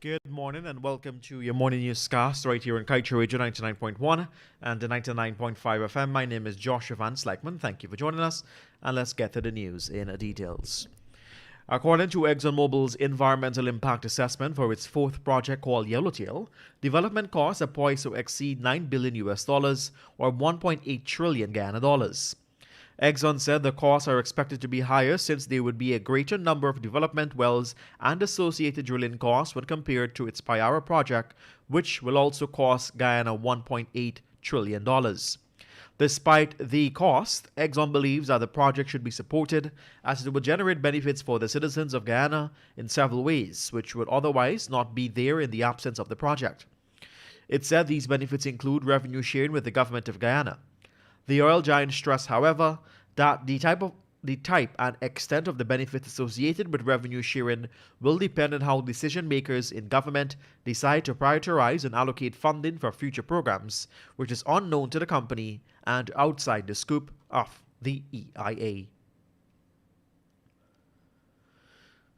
Good morning and welcome to your morning newscast right here on Kaieteur Radio 99.1 and the 99.5 FM. My name is Joshua Van Slackman. Thank you for joining us and let's get to the news in details. According to ExxonMobil's environmental impact assessment for its fourth project called Yellowtail, development costs are poised to exceed $9 billion or 1.8 trillion Guyana dollars. Exxon said the costs are expected to be higher since there would be a greater number of development wells and associated drilling costs when compared to its Payara project, which will also cost Guyana $1.8 trillion. Despite the cost, Exxon believes that the project should be supported as it would generate benefits for the citizens of Guyana in several ways, which would otherwise not be there in the absence of the project. It said these benefits include revenue sharing with the government of Guyana. The oil giant stressed, however, that the type and extent of the benefits associated with revenue sharing will depend on how decision makers in government decide to prioritize and allocate funding for future programs, which is unknown to the company and outside the scope of the EIA.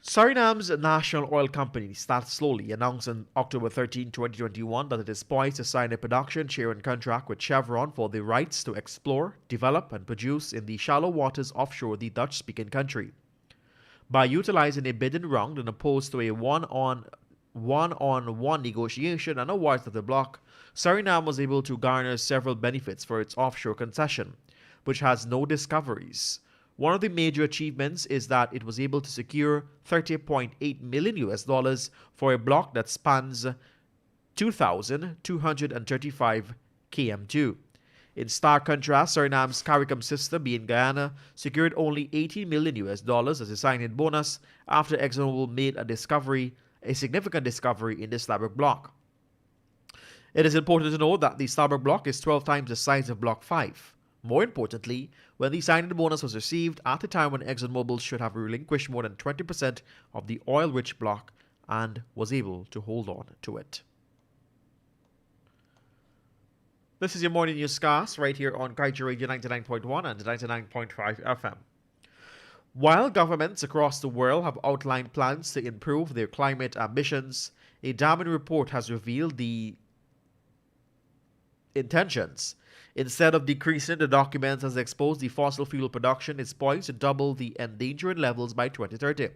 Suriname's national oil company, Slowly, announced on October 13, 2021 that it is poised to sign a production sharing contract with Chevron for the rights to explore, develop, and produce in the shallow waters offshore the Dutch-speaking country. By utilizing a bidding round and opposed to a one-on-one negotiation and awards of the block, Suriname was able to garner several benefits for its offshore concession, which has no discoveries. One of the major achievements is that it was able to secure $30.8 million for a block that spans 2,235 km2. In stark contrast, Suriname's CARICOM sister, being Guyana, secured only $80 million as a signing bonus after ExxonMobil made a significant discovery in the Stabroek block. It is important to note that the Stabroek block is 12 times the size of Block 5. More importantly, when the signing bonus was received at a time when ExxonMobil should have relinquished more than 20% of the oil-rich block and was able to hold on to it. This is your morning newscast right here on Kaieteur Radio 99.1 and 99.5 FM. While governments across the world have outlined plans to improve their climate ambitions, a damning report has revealed the intentions. Instead of decreasing, the document has exposed the fossil fuel production is poised to double the endangering levels by 2030.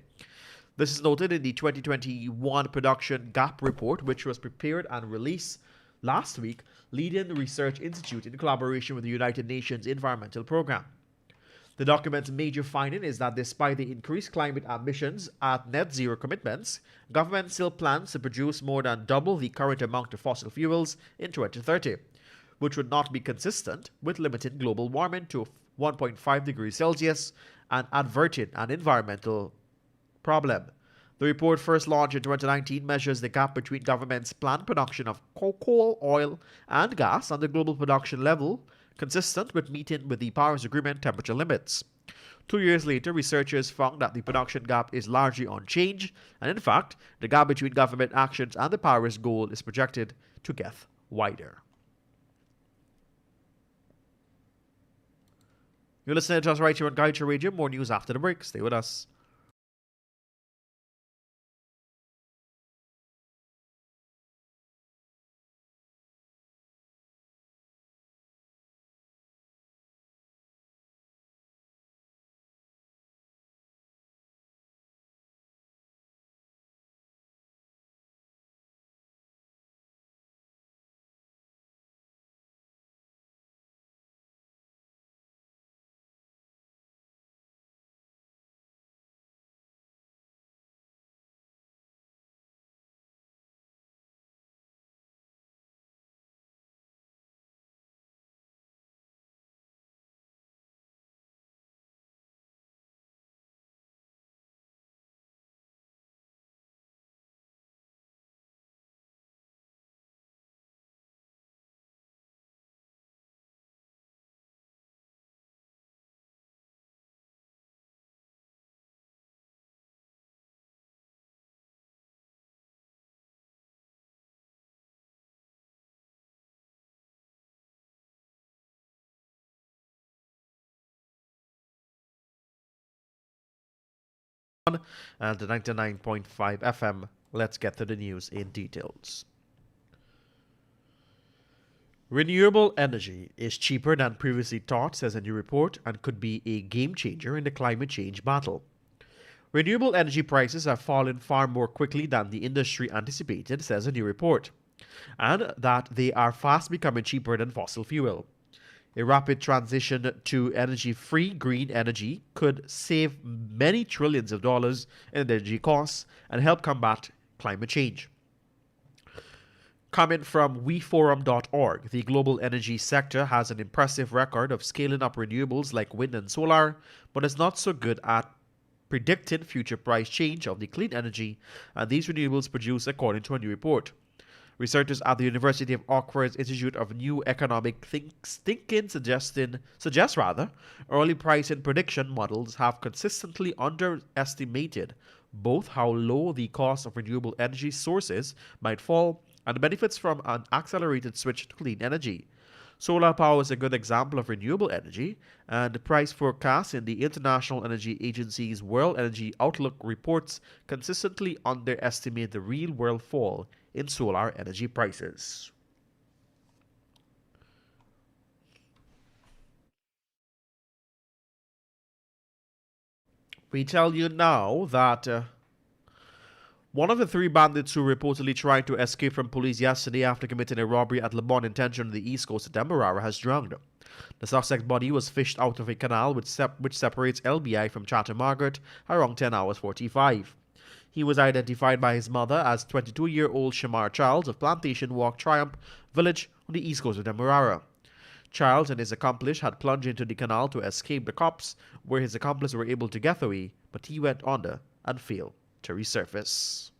This is noted in the 2021 Production Gap Report, which was prepared and released last week, leading Research Institute in collaboration with the United Nations Environmental Programme. The document's major finding is that despite the increased climate ambitions at net zero commitments, government still plans to produce more than double the current amount of fossil fuels in 2030. Which would not be consistent with limiting global warming to 1.5 degrees Celsius and averting an environmental problem. The report, first launched in 2019, measures the gap between government's planned production of coal, oil, and gas and the global production level, consistent with meeting with the Paris Agreement temperature limits. 2 years later, researchers found that the production gap is largely unchanged, and in fact, the gap between government actions and the Paris goal is projected to get wider. You're listening to us right here on Kaieteur Radio. More news after the break. Stay with us. And the 99.5 FM Let's get to the news in details. Renewable energy is cheaper than previously thought, says a new report, and could be a game changer in the climate change battle. Renewable energy prices have fallen far more quickly than the industry anticipated, says a new report, and that they are fast becoming cheaper than fossil fuel. A rapid transition to energy-free green energy could save many trillions of dollars in energy costs and help combat climate change. Coming from weforum.org, the global energy sector has an impressive record of scaling up renewables like wind and solar, but is not so good at predicting future price change of the clean energy and these renewables produce, according to a new report. Researchers at the University of Oxford's Institute of New Economic Thinking suggest early pricing prediction models have consistently underestimated both how low the cost of renewable energy sources might fall and the benefits from an accelerated switch to clean energy. Solar power is a good example of renewable energy, and the price forecasts in the International Energy Agency's World Energy Outlook reports consistently underestimate the real-world fall in solar energy prices. We tell you now that one of the three bandits who reportedly tried to escape from police yesterday after committing a robbery at Le Bon Intention on the east coast of Demerara has drowned. The suspect's body was fished out of a canal which separates LBI from Chatham Margaret around 10 hours 45. He was identified by his mother as 22-year-old Shamar Charles of Plantation Walk Triumph Village on the east coast of Demerara. Charles and his accomplice had plunged into the canal to escape the cops, where his accomplice were able to get away, but he went under and failed to resurface.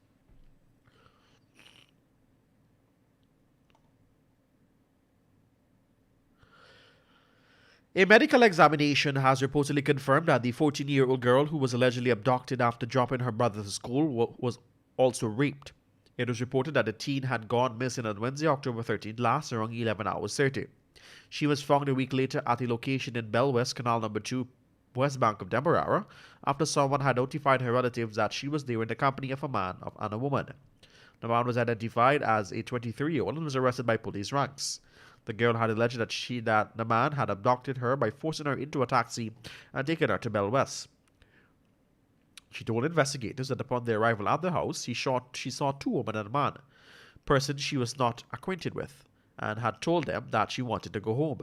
A medical examination has reportedly confirmed that the 14-year-old girl who was allegedly abducted after dropping her brother to school was also raped. It was reported that the teen had gone missing on Wednesday, October 13th, last around 11 hours 30. She was found a week later at a location in Bell West, Canal Number 2, West Bank of Demerara, after someone had notified her relatives that she was there in the company of a man and a woman. The man was identified as a 23-year-old and was arrested by police ranks. The girl had alleged that the man had abducted her by forcing her into a taxi and taken her to Bell West. She told investigators that upon their arrival at the house, she saw two women and a man, persons she was not acquainted with, and had told them that she wanted to go home.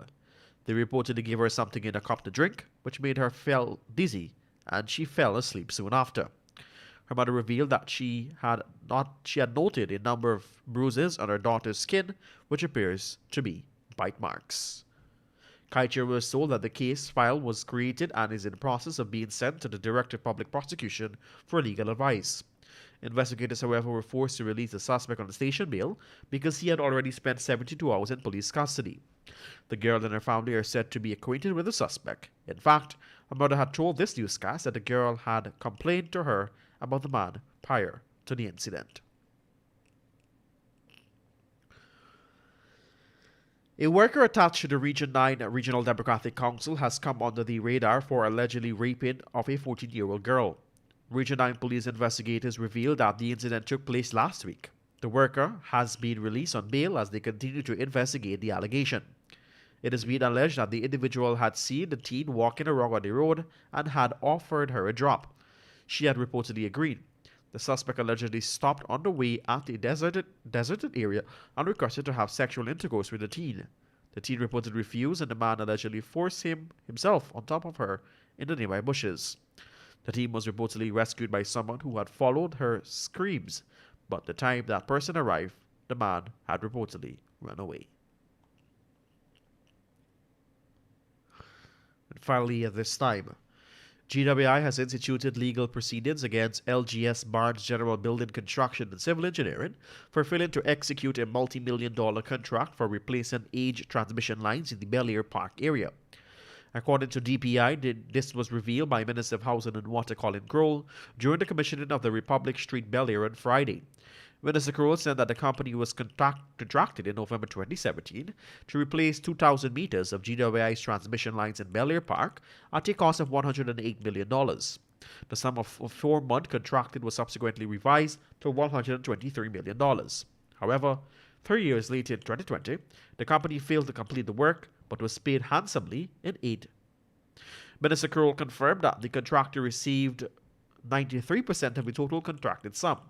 They reportedly gave her something in a cup to drink, which made her feel dizzy, and she fell asleep soon after. Her mother revealed that she had noted a number of bruises on her daughter's skin, which appears to be bite marks. Kaieteur was told that the case file was created and is in the process of being sent to the Director of Public Prosecution for legal advice. Investigators, however, were forced to release the suspect on station bail because he had already spent 72 hours in police custody. The girl and her family are said to be acquainted with the suspect. In fact, her mother had told this newscast that the girl had complained to her about the man prior to the incident. A worker attached to the Region 9 Regional Democratic Council has come under the radar for allegedly raping of a 14-year-old girl. Region 9 police investigators revealed that the incident took place last week. The worker has been released on bail as they continue to investigate the allegation. It has been alleged that the individual had seen the teen walking along on the road and had offered her a drop. She had reportedly agreed. The suspect allegedly stopped on the way at a deserted area and requested to have sexual intercourse with the teen. The teen reportedly refused, and the man allegedly forced himself on top of her in the nearby bushes. The teen was reportedly rescued by someone who had followed her screams, but the time that person arrived, the man had reportedly run away. And finally, at this time, GWI has instituted legal proceedings against LGS Barnes General Building Construction and Civil Engineering for failing to execute a multi-million-dollar contract for replacing aged transmission lines in the Bel Air Park area. According to DPI, this was revealed by Minister of Housing and Water Colin Crowell during the commissioning of the Republic Street Bel Air on Friday. Minister Crowell said that the company was contracted in November 2017 to replace 2,000 meters of GWI's transmission lines in Bel Air Park at a cost of $108 million. The sum of 4 months contracted was subsequently revised to $123 million. However, 3 years later in 2020, the company failed to complete the work but was paid handsomely in aid. Minister Kroll confirmed that the contractor received 93% of the total contracted sum.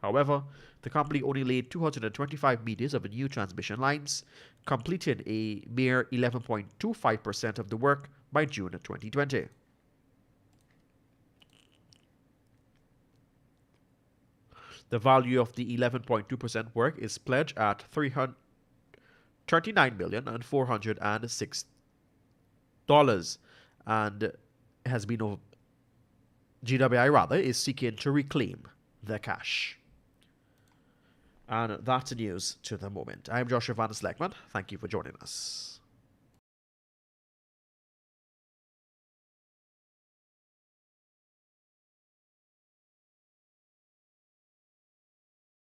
However, the company only laid 225 meters of new transmission lines, completing a mere 11.25% of the work by June 2020. The value of the 11.2% work is pledged at $39,406 and has been GWI is seeking to reclaim the cash. And that's the news to the moment. I'm Joshua Van Sleckman. Thank you for joining us.